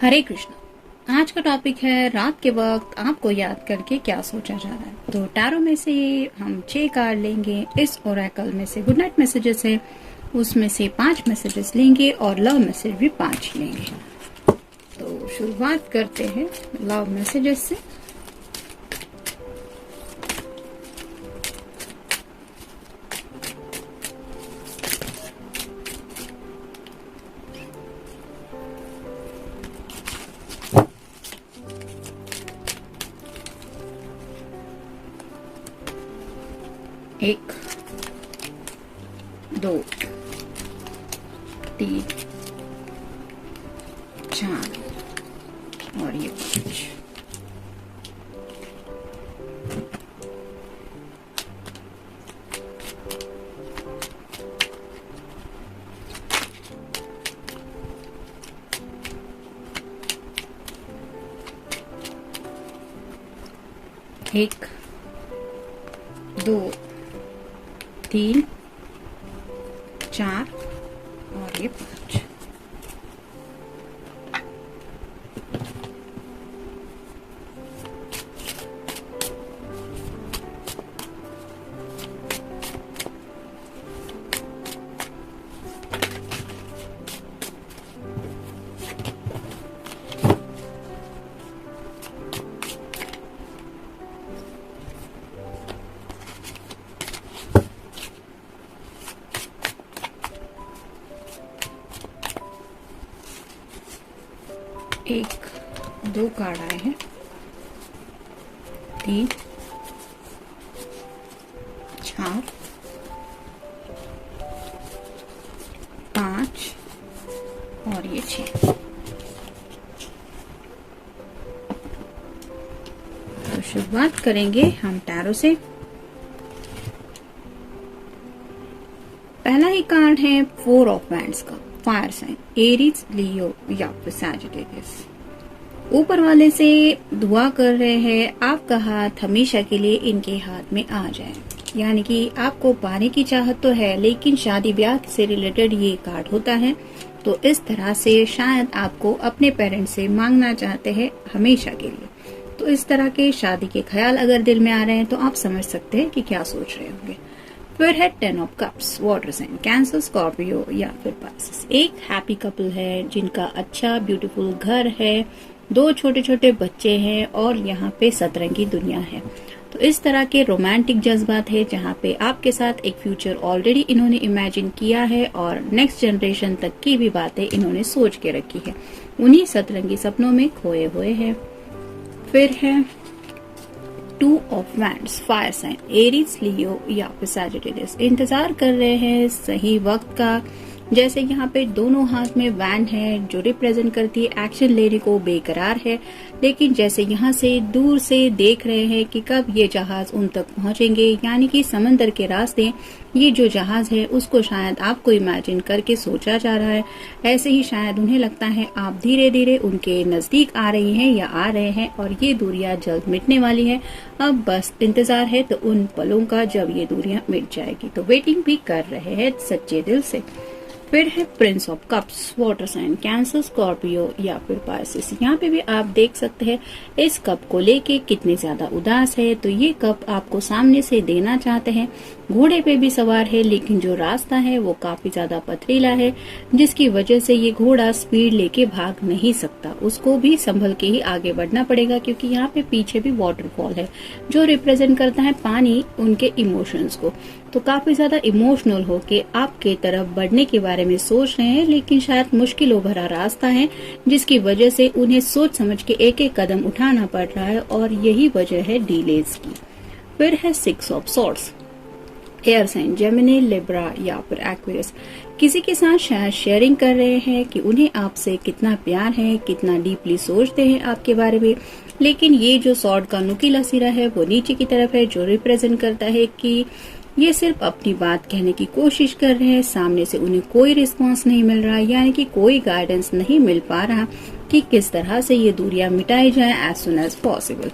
हरे कृष्ण। आज का टॉपिक है रात के वक्त आपको याद करके क्या सोचा जा रहा है। तो टैरो में से हम 6 कार्ड लेंगे। इस ओरेकल में से गुड नाइट मैसेजेस है, उसमें से 5 मैसेजेस लेंगे और लव मैसेज भी 5 लेंगे। तो शुरुआत करते हैं लव मैसेजेस से। एक, 2, 3, 4 और ये 5। एक, 2, 3, 4 और ये 5। एक, 2 कार्ड आए हैं, 3, 4, 5 और ये 6। तो शुरुआत करेंगे हम टैरो से। पहला ही कार्ड है 4 ऑफ वैंड्स का, फायर साइन, एरीज, लियो या फिर सैजिटेरियस। ऊपर वाले से दुआ कर रहे हैं आपका हाथ हमेशा के लिए इनके हाथ में आ जाए, यानी कि आपको पाने की चाहत तो है लेकिन शादी ब्याह से रिलेटेड ये कार्ड होता है। तो इस तरह से शायद आपको अपने पेरेंट्स से मांगना चाहते हैं हमेशा के लिए। तो इस तरह के शादी के ख्याल अगर दिल में आ रहे हैं तो आप समझ सकते हैं कि क्या सोच रहे होंगे। फिर है 10 of cups, water sign, Cancer, Scorpio या फिर पाइसेस। एक हैप्पी कपल है जिनका अच्छा ब्यूटीफुल घर है, 2 छोटे छोटे बच्चे हैं और यहाँ पे सतरंगी दुनिया है। तो इस तरह के रोमांटिक जज्बात है जहाँ पे आपके साथ एक फ्यूचर ऑलरेडी इन्होंने इमेजिन किया है और नेक्स्ट जनरेशन तक की भी बातें इन्होंने सोच के रखी है। उन्हीं सतरंगी सपनों में खोए हुए हैं। फिर है 2 of wands, fire sign, Aries, Leo या फिर सैजिटेरियस। इंतजार कर रहे हैं सही वक्त का। जैसे यहाँ पे दोनों हाथ में वैंड है जो रिप्रेजेंट करती है एक्शन लेने को, बेकरार है। लेकिन जैसे यहाँ से दूर से देख रहे हैं कि कब ये जहाज उन तक पहुंचेंगे, यानी कि समंदर के रास्ते ये जो जहाज है उसको शायद आपको इमेजिन करके सोचा जा रहा है। ऐसे ही शायद उन्हें लगता है आप धीरे धीरे उनके नजदीक आ रही हैं या आ रहे हैं और ये दूरियां जल्द मिटने वाली है। अब बस इंतजार है तो उन पलों का जब ये दूरियां मिट जाएगी। तो वेटिंग भी कर रहे हैं सच्चे दिल से। फिर है prince of cups, water sign, Cancer, Scorpio या फिर पाइसेस। यहाँ पे भी आप देख सकते हैं इस कप को लेके कितने ज्यादा उदास है। तो ये कप आपको सामने से देना चाहते हैं। घोड़े पे भी सवार है लेकिन जो रास्ता है वो काफी ज्यादा पथरीला है, जिसकी वजह से ये घोड़ा स्पीड लेके भाग नहीं सकता। उसको भी संभल के ही आगे बढ़ना पड़ेगा क्योंकि यहाँ पे पीछे भी वाटरफॉल है जो रिप्रेजेंट करता है पानी, उनके इमोशंस को। तो काफी ज्यादा इमोशनल होके आपके तरफ बढ़ने के बारे में सोच रहे हैं, लेकिन शायद मुश्किलों भरा रास्ता है जिसकी वजह से उन्हें सोच समझ के एक एक कदम उठाना पड़ रहा है और यही वजह है डिलेज की। फिर है 6 of swords, air sign, Gemini, Libra या फिर एक्वेरियस। किसी के साथ शायद शेयरिंग कर रहे हैं कि उन्हें आपसे कितना प्यार है, कितना डीपली सोचते हैं आपके बारे में। लेकिन ये जो सॉर्ड का नुकीला सिरा है वो नीचे की तरफ है जो रिप्रेजेंट करता है कि ये सिर्फ अपनी बात कहने की कोशिश कर रहे हैं, सामने से उन्हें कोई रिस्पांस नहीं मिल रहा, यानी कि कोई गाइडेंस नहीं मिल पा रहा कि किस तरह से ये दूरियां मिटाई जाए एज सुन एज पॉसिबल।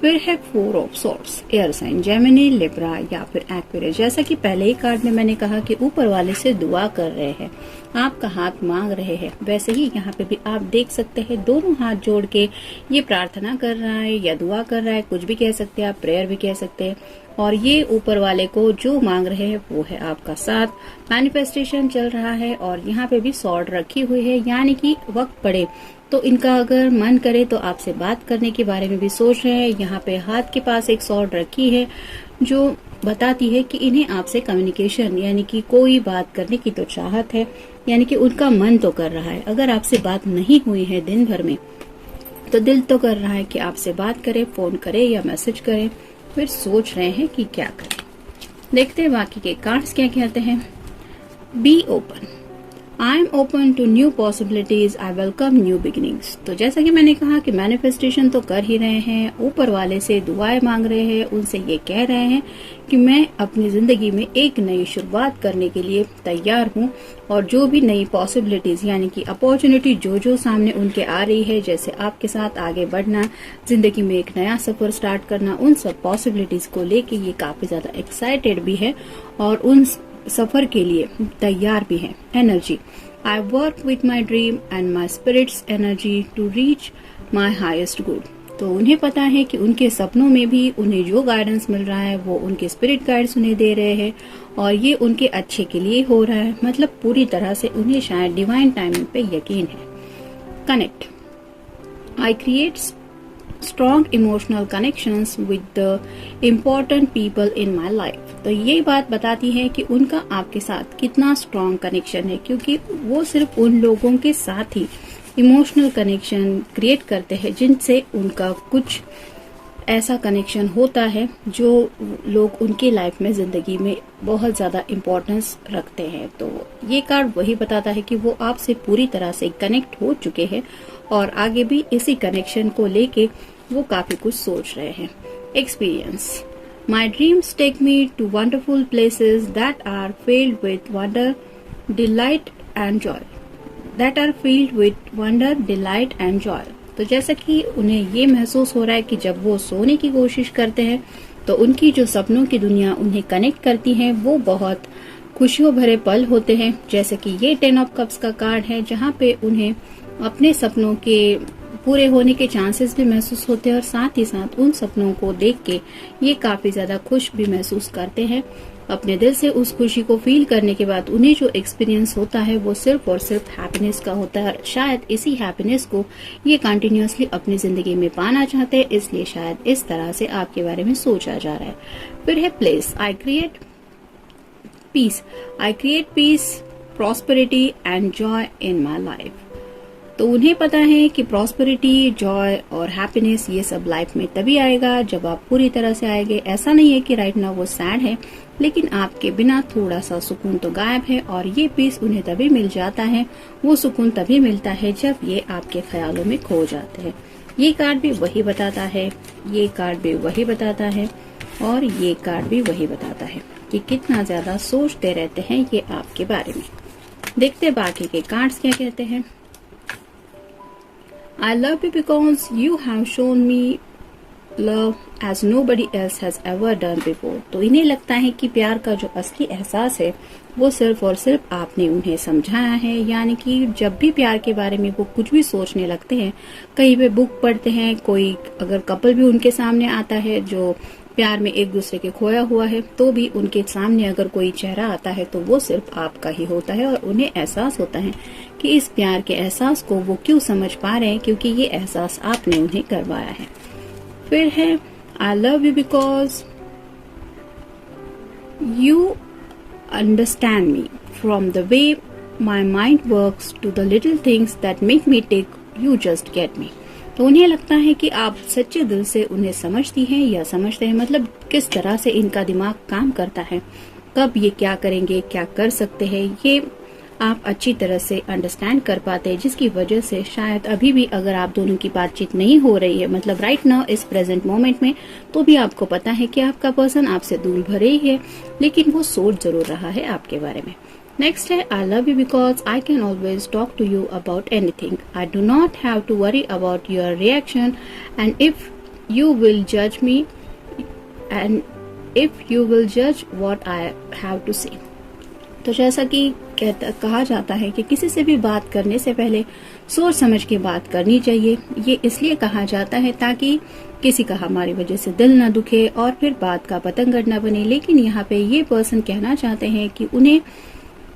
फिर है 4 of swords, air sign, Gemini, Libra या फिर एक्वेरियस। जैसा कि पहले ही कार्ड में मैंने कहा कि ऊपर वाले से दुआ कर रहे हैं आपका हाथ मांग रहे हैं। वैसे ही यहाँ पे भी आप देख सकते हैं दोनों हाथ जोड़ के ये प्रार्थना कर रहा है या दुआ कर रहा है, कुछ भी कह सकते हैं आप, प्रेयर भी कह सकते हैं। और ये ऊपर वाले को जो मांग रहे हैं वो है आपका साथ। मैनिफेस्टेशन चल रहा है और यहाँ पे भी सॉर्ड रखी हुई है, यानी कि वक्त पड़े तो इनका अगर मन करे तो आपसे बात करने के बारे में भी सोच रहे हैं। यहाँ पे हाथ के पास एक सॉर्ड रखी है जो बताती है कि इन्हें आपसे कम्युनिकेशन यानी कि कोई बात करने की तो चाहत है, यानी कि उनका मन तो कर रहा है। अगर आपसे बात नहीं हुई है दिन भर में तो दिल तो कर रहा है कि आपसे बात करे, फोन करे या मैसेज करे, फिर सोच रहे हैं कि क्या करें। देखते हैं बाकी के कार्ड्स क्या कहते हैं। Be open, I am open to new possibilities, I welcome new beginnings. तो जैसा कि मैंने कहा कि मैनिफेस्टेशन तो कर ही रहे हैं, ऊपर वाले से दुआएं मांग रहे हैं, उनसे ये कह रहे हैं कि मैं अपनी जिंदगी में एक नई शुरुआत करने के लिए तैयार हूँ और जो भी नई पॉसिबिलिटीज यानी कि अपॉर्चुनिटी जो सामने उनके आ रही है, जैसे आपके साथ आगे बढ़ना, जिंदगी में एक नया सफर स्टार्ट करना, उन सब पॉसिबिलिटीज को लेके ये काफी ज्यादा एक्साइटेड भी है और उन सफर के लिए तैयार भी है। Energy, I work with my dream and my spirits energy to reach my highest good. तो उन्हें पता है कि उनके सपनों में भी उन्हें जो गाइडेंस मिल रहा है वो उनके स्पिरिट गाइड्स उन्हें दे रहे हैं और ये उनके अच्छे के लिए हो रहा है। मतलब पूरी तरह से उन्हें शायद डिवाइन टाइमिंग पे यकीन है। Connect, I create strong emotional connections with the important people in my life। तो ये बात बताती है कि उनका आपके साथ कितना स्ट्रॉन्ग कनेक्शन है, क्योंकि वो सिर्फ उन लोगों के साथ ही इमोशनल कनेक्शन क्रिएट करते हैं जिनसे उनका कुछ ऐसा कनेक्शन होता है जो लोग उनकी लाइफ में जिंदगी में बहुत ज्यादा इम्पोर्टेंस रखते हैं। तो ये कार्ड वही बताता है कि वो आपसे पूरी तरह से कनेक्ट हो चुके हैं और आगे भी इसी कनेक्शन को लेके वो काफी कुछ सोच रहे हैं। Experience, my dreams take me to wonderful places that are filled with wonder, delight and joy, that are filled with wonder, delight and joy. तो जैसा कि उन्हें ये महसूस हो रहा है कि जब वो सोने की कोशिश करते हैं तो उनकी जो सपनों की दुनिया उन्हें कनेक्ट करती है वो बहुत खुशियों भरे पल होते हैं। जैसे कि ये 10 ऑफ कप्स का कार्ड है जहाँ पे उन्हें अपने सपनों के पूरे होने के चांसेस भी महसूस होते हैं और साथ ही साथ उन सपनों को देख के ये काफी ज्यादा खुश भी महसूस करते हैं। अपने दिल से उस खुशी को फील करने के बाद उन्हें जो एक्सपीरियंस होता है वो सिर्फ और सिर्फ हैप्पीनेस का होता है। शायद इसी हैप्पीनेस को ये कंटिन्यूअसली अपनी जिंदगी में पाना चाहते हैं, इसलिए शायद इस तरह से आपके बारे में सोचा जा रहा है। फिर है place, I create peace, I create peace, prosperity and joy in my life. तो उन्हें पता है कि प्रॉस्पेरिटी, जॉय और हैप्पीनेस ये सब लाइफ में तभी आएगा जब आप पूरी तरह से आएंगे। ऐसा नहीं है कि राइट नाउ वो सैड है, लेकिन आपके बिना थोड़ा सा सुकून तो गायब है और ये पीस उन्हें तभी मिल जाता है, वो सुकून तभी मिलता है जब ये आपके ख्यालों में खो जाते हैं। ये कार्ड भी वही बताता है, ये कार्ड भी वही बताता है और ये कार्ड भी वही बताता है कि कितना ज्यादा सोचते रहते हैं ये आपके बारे में। देखते बाकी के कार्ड्स क्या कहते हैं। I love you because you have shown me love as nobody else has ever done before। तो इन्हें लगता है कि प्यार का जो असली एहसास है वो सिर्फ और सिर्फ आपने उन्हें समझाया है। यानी कि जब भी प्यार के बारे में वो कुछ भी सोचने लगते हैं, कहीं पे बुक पढ़ते हैं, कोई अगर कपल भी उनके सामने आता है जो प्यार में एक दूसरे के खोया हुआ है, तो भी उनके सामने अगर कोई चेहरा आता है तो वो सिर्फ आपका ही होता है और उन्हें एहसास होता है कि इस प्यार के एहसास को वो क्यों समझ पा रहे हैं, क्योंकि ये एहसास आपने उन्हें करवाया है। फिर है I love you because you understand me from the way my mind works to the little things that make me take you just get me. तो उन्हें लगता है कि आप सच्चे दिल से उन्हें समझती हैं या समझते हैं, मतलब किस तरह से इनका दिमाग काम करता है, कब ये क्या करेंगे, क्या कर सकते हैं, ये आप अच्छी तरह से अंडरस्टैंड कर पाते हैं, जिसकी वजह से शायद अभी भी अगर आप दोनों की बातचीत नहीं हो रही है, मतलब राइट नाउ इस प्रेजेंट मोमेंट में, तो भी आपको पता है कि आपका पर्सन आपसे दूर भरे ही है, लेकिन वो सोच जरूर रहा है आपके बारे में। नेक्स्ट है I love you because I can always talk to you about anything, I do not have to worry about your reaction and if you will जज me and if you will जज what I have to से। तो जैसा कि कहा जाता है कि किसी से भी बात करने से पहले सोच समझ के बात करनी चाहिए। ये इसलिए कहा जाता है ताकि किसी का हमारी वजह से दिल ना दुखे और फिर बात का पतंगड़ ना बने। लेकिन यहाँ पे ये पर्सन कहना चाहते हैं कि उन्हें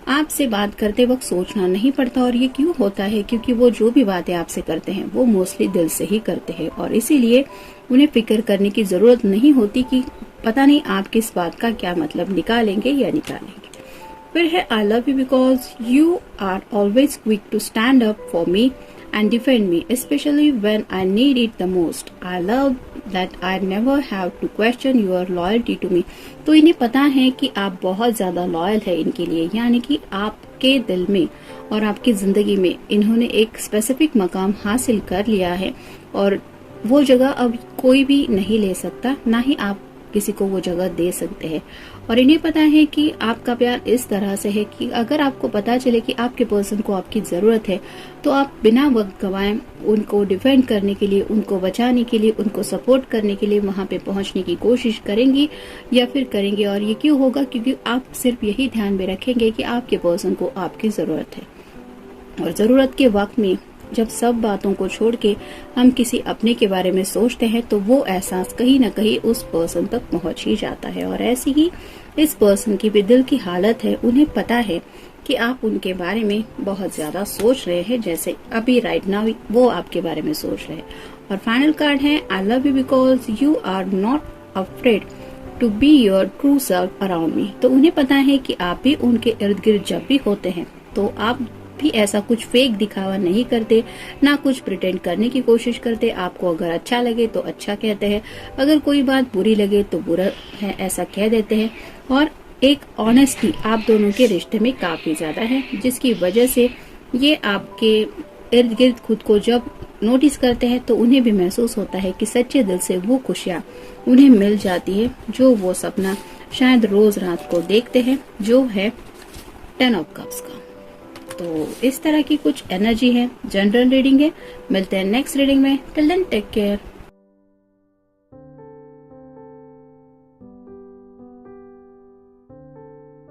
आपसे बात करते वक्त सोचना नहीं पड़ता। और ये क्यों होता है? क्योंकि वो जो भी बातें आपसे करते हैं वो मोस्टली दिल से ही करते हैं और इसीलिए उन्हें फिक्र करने की जरूरत नहीं होती कि पता नहीं आप किस बात का क्या मतलब निकालेंगे या निकालेंगे। फिर है I love you because you are always quick to stand up for me and defend me, especially when I need it the most. I love that I never have to question your loyalty to me. तो इन्हें पता है कि आप बहुत ज्यादा loyal है इनके लिए, यानी कि आपके दिल में और आपकी जिंदगी में इन्होंने एक स्पेसिफिक मकाम हासिल कर लिया है और वो जगह अब कोई भी नहीं ले सकता, ना ही आप किसी को वो जगह दे सकते हैं। और इन्हें पता है कि आपका प्यार इस तरह से है कि अगर आपको पता चले कि आपके पर्सन को आपकी जरूरत है तो आप बिना वक्त गवाएं उनको डिफेंड करने के लिए, उनको बचाने के लिए, उनको सपोर्ट करने के लिए वहां पे पहुंचने की कोशिश करेंगी या फिर करेंगे। और ये क्यों होगा? क्योंकि आप सिर्फ यही ध्यान में रखेंगे कि आपके पर्सन को आपकी जरूरत है। और जरूरत के वक्त में जब सब बातों को छोड़ के हम किसी अपने के बारे में सोचते हैं तो वो एहसास कहीं न कहीं उस पर्सन तक पहुंच ही जाता है। और ऐसी ही इस पर्सन की भी दिल की हालत है। उन्हें पता है कि आप उनके बारे में बहुत ज्यादा सोच रहे हैं, जैसे अभी राइट नाउ वो आपके बारे में सोच रहे हैं। और फाइनल कार्ड है I love you because you are not afraid to be your true self around me. तो उन्हें पता है कि आप भी उनके इर्द गिर्द जब भी होते हैं तो आप भी ऐसा कुछ फेक दिखावा नहीं करते, ना कुछ प्रिटेंड करने की कोशिश करते। आपको अगर अच्छा लगे तो अच्छा कहते हैं, अगर कोई बात बुरी लगे तो बुरा है ऐसा कह देते हैं। और एक ऑनेस्टी आप दोनों के रिश्ते में काफी ज्यादा है, जिसकी वजह से ये आपके इर्द गिर्द खुद को जब नोटिस करते हैं तो उन्हें भी महसूस होता है कि सच्चे दिल से वो खुशियाँ उन्हें मिल जाती है जो वो सपना शायद रोज रात को देखते हैं, जो है 10 ऑफ कप्स का। तो इस तरह की कुछ एनर्जी है, जनरल रीडिंग है। मिलते हैं नेक्स्ट रीडिंग में। Till then take care.